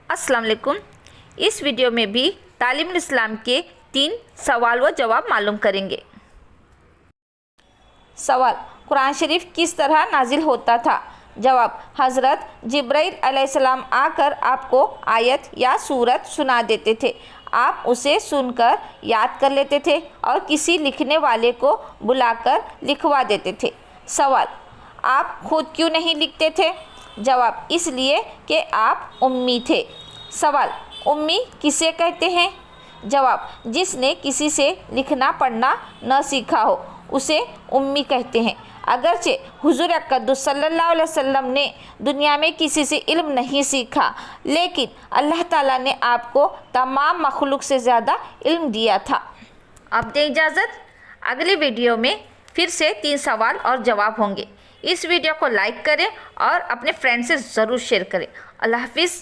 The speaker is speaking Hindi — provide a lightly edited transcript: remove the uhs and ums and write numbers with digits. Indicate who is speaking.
Speaker 1: अस्सलाम वालेकुम। इस वीडियो में भी तालीमुल इस्लाम के 3 सवाल व जवाब मालूम करेंगे। सवाल, कुरान शरीफ किस तरह नाजिल होता था? जवाब, हज़रत जिब्राइल अलैहिस्सलाम आकर आपको आयत या सूरत सुना देते थे। आप उसे सुनकर याद कर लेते थे और किसी लिखने वाले को बुलाकर लिखवा देते थे। सवाल, आप खुद क्यों नहीं लिखते थे? जवाब, इसलिए कि आप उम्मी थे। सवाल, उम्मी किसे कहते हैं? जवाब, जिसने किसी से लिखना पढ़ना न सीखा हो उसे उम्मी कहते हैं। अगरचे हुज़ूर अक़दस सल्लल्लाहु अलैहि वसल्लम ने दुनिया में किसी से इल्म नहीं सीखा, लेकिन अल्लाह ताला ने आपको तमाम मखलूक से ज़्यादा इल्म दिया था। अब दें इजाज़त, अगली वीडियो में फिर से 3 सवाल और जवाब होंगे। इस वीडियो को लाइक करें और अपने फ्रेंड से ज़रूर शेयर करें। अल्लाह हाफ़िज़।